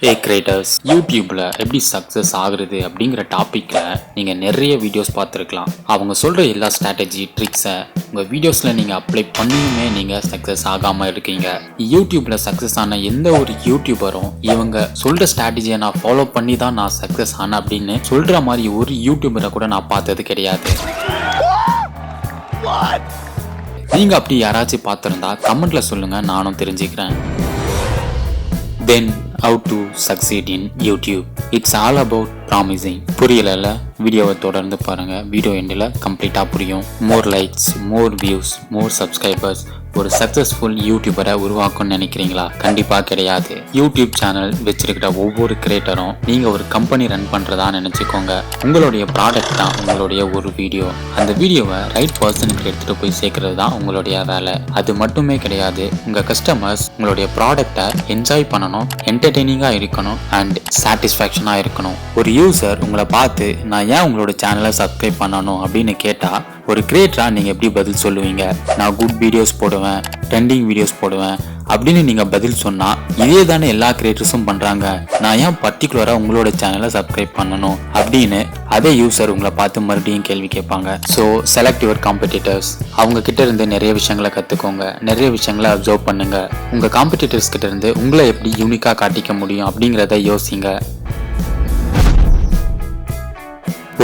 Creators யூடியூப்ல எப்படி success ஆகுறது அப்படிங்கிற டாபிக்ல நீங்க நிறைய வீடியோஸ் பார்த்துருக்கலாம். அவங்க சொல்ற எல்லா ஸ்ட்ராட்டஜி ட்ரிக்ஸை உங்க வீடியோஸ்ல நீங்க அப்ளை பண்ணியுமே நீங்க சக்சஸ் ஆகாம இருக்கீங்க. யூடியூப்ல சக்சஸ் ஆன எந்த ஒரு யூடியூபரும் இவங்க சொல்ற ஸ்ட்ராட்டஜியை நான் ஃபாலோ பண்ணி தான் நான் சக்சஸ் ஆனேன் அப்படின்னு சொல்ற மாதிரி ஒரு யூடியூபரை கூட நான் பார்த்தது கிடையாது. நீங்க அப்படி யாராச்சும் பார்த்திருந்தா கமெண்ட்ல சொல்லுங்க, நானும் தெரிஞ்சுக்கிறேன். Then how to succeed in YouTube. It's all about promising. புரியல, வீடியோவை தொடர்ந்து பாருங்க. வீடியோ எண்டில் கம்ப்ளீட்டாக புரியும். மோர் லைக்ஸ், மோர் வியூஸ், மோர் சப்ஸ்கிரைபர்ஸ். ஒரு சக்சஸ்ஃபுல் யூடியூபரை உருவாக்கணும்னு நினைக்கிறீங்களா? கண்டிப்பா கிடையாது. யூடியூப் சேனல் வச்சிருக்கிற ஒவ்வொரு கிரியேட்டரும் நீங்க ஒரு கம்பெனி ரன் பண்றதா நினைச்சுக்கோங்க. உங்களுடைய ப்ராடக்ட் தான் உங்களுடைய ஒரு வீடியோ. அந்த வீடியோவை ரைட் பர்சனுக்கு எடுத்துட்டு போய் சேர்க்கறது தான் உங்களுடைய வேலை. அது மட்டுமே கிடையாது, உங்க கஸ்டமர்ஸ் உங்களுடைய ப்ராடக்டை என்ஜாய் பண்ணணும், என்டர்டெய்னிங்கா இருக்கணும் அண்ட் சாட்டிஸ்ஃபேக்ஷனா இருக்கணும். ஒரு யூசர் உங்களை பார்த்து நான் ஏன் உங்களோட சேனலை சப்ஸ்கிரைப் பண்ணணும் அப்படின்னு கேட்டா ஒரு கிரியேட்டரா நீங்க எப்படி பதில் சொல்லுவீங்க? நான் குட் வீடியோஸ் போடுவேன், ட்ரெண்டிங் வீடியோஸ் போடுவேன் அப்படின்னு நீங்க பதில் சொன்னா இதே தானே எல்லா கிரியேட்டர்ஸும் பண்றாங்க. நான் ஏன் பர்டிகுலரா உங்களோட சேனலை சப்ஸ்கிரைப் பண்ணணும் அப்படின்னு அதே யூசர் உங்களை பார்த்து மறுபடியும் கேள்வி கேட்பாங்க. So select your competitors. அவங்க கிட்ட இருந்து நிறைய விஷயங்களை கத்துக்கோங்க, நிறைய விஷயங்களை அப்சர்வ் பண்ணுங்க. உங்க காம்படிட்டர்ஸ் கிட்ட இருந்து உங்களை எப்படி யூனிக்கா காட்டிக்க முடியும் அப்படிங்கிறத யோசிங்க.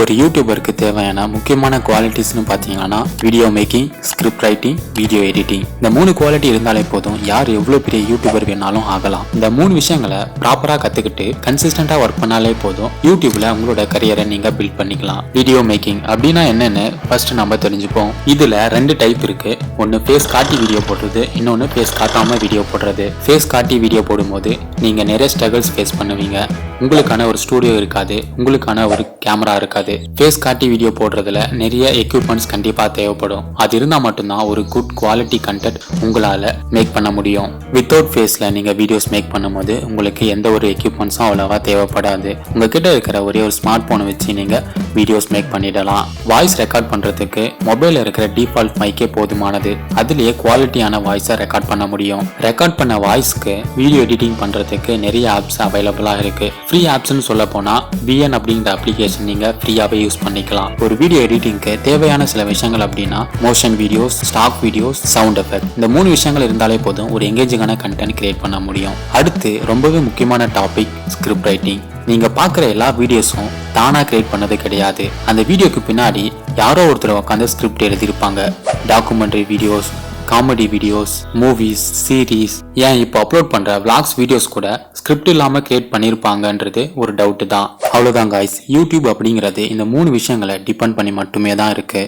ஒரு யூடியூபருக்கு தேவையான முக்கியமான குவாலிட்டிஸ்னு பார்த்தீங்கன்னா video making, script writing, video editing. இந்த 3 குவாலிட்டி இருந்தாலே போதும், யார் எவ்வளோ பெரிய யூடியூபர் வேணாலும் ஆகலாம். இந்த 3 விஷயங்களை ப்ராப்பராக கற்றுக்கிட்டு கன்சிஸ்டண்டாக ஒர்க் பண்ணாலே போதும், யூடியூப்ல உங்களோட கரியரை நீங்கள் பில்ட் பண்ணிக்கலாம். வீடியோ மேக்கிங் அப்படின்னா என்னன்னு ஃபர்ஸ்ட் நம்ம தெரிஞ்சுப்போம். இதில் 2 டைப் இருக்கு. ஒன்று ஃபேஸ் காட்டி வீடியோ போடுறது, இன்னொன்று ஃபேஸ் காட்டாமல் வீடியோ போடுறது. ஃபேஸ் காட்டி வீடியோ போடும்போது நீங்கள் நிறைய ஸ்ட்ரகிள்ஸ் ஃபேஸ் பண்ணுவீங்க. உங்களுக்கான ஒரு ஸ்டூடியோ இருக்காது, உங்களுக்கான ஒரு கேமரா இருக்காது. ஃபேஸ் காட்டி வீடியோ போடுறதுல நிறைய எக்யூப்மெண்ட்ஸ் கண்டிப்பா தேவைப்படும். அது இருந்தா மட்டும்தான் ஒரு குட் குவாலிட்டி கண்டென்ட் உங்களால மேக் பண்ண முடியும். வித்தவுட் ஃபேஸ்ல நீங்க வீடியோஸ் மேக் பண்ணும்போது உங்களுக்கு எந்த ஒரு எக்யூப்மெண்ட்ஸும் அவ்வளவா தேவைப்படாது. உங்ககிட்ட இருக்கிற ஒரே ஒரு ஸ்மார்ட் போனை வச்சு நீங்க வீடியோஸ் மேக் பண்ணிடலாம். வாய்ஸ் ரெக்கார்ட் பண்றதுக்கு மொபைல்ல இருக்கிற டிஃபால்ட் மைக்கே போதுமானது. அதுலயே குவாலிட்டியான வாய்ஸை ரெக்கார்ட் பண்ண முடியும். ரெக்கார்ட் பண்ண வாய்ஸ்க்கு வீடியோ எடிட்டிங் பண்றதுக்கு நிறைய ஆப்ஸ் அவைலபிளா இருக்கு. ஃப்ரீ ஆப்ஸ்னு சொல்ல போனா VN அப்படிங்கிற அப்ளிகேஷன் நீங்க ஃப்ரீயாவே யூஸ் பண்ணிக்கலாம். ஒரு வீடியோ எடிட்டிங்க்கு தேவையான சில விஷயங்கள் அப்படின்னா motion videos, stock videos, sound effect. இந்த 3 விஷயங்கள் இருந்தாலே போதும் ஒரு எங்கேஜிங்கான கண்டென்ட் கிரியேட் பண்ண முடியும். அடுத்து ரொம்பவே முக்கியமான டாபிக் ஸ்கிரிப்ட் ரைட்டிங். நீங்க பாக்குற எல்லா வீடியோஸும் தானா கிரியேட் பண்ணது கிடையாது. அந்த வீடியோக்கு பின்னாடி யாரோ ஒருத்தர் உட்காந்து ஸ்கிரிப்ட் எழுதியிருப்பாங்க. Documentary videos, comedy videos, movies, series, ஏன் இப்போ அப்லோட் பண்ற vlogs வீடியோஸ் கூட ஸ்கிரிப்ட் இல்லாம கிரியேட் பண்ணிருப்பாங்கன்றது ஒரு டவுட் தான். அவ்வளவுதான் காய்ஸ், யூடியூப் அப்படிங்கிறது இந்த 3 விஷயங்களை டிபெண்ட் பண்ணி மட்டுமே தான் இருக்கு.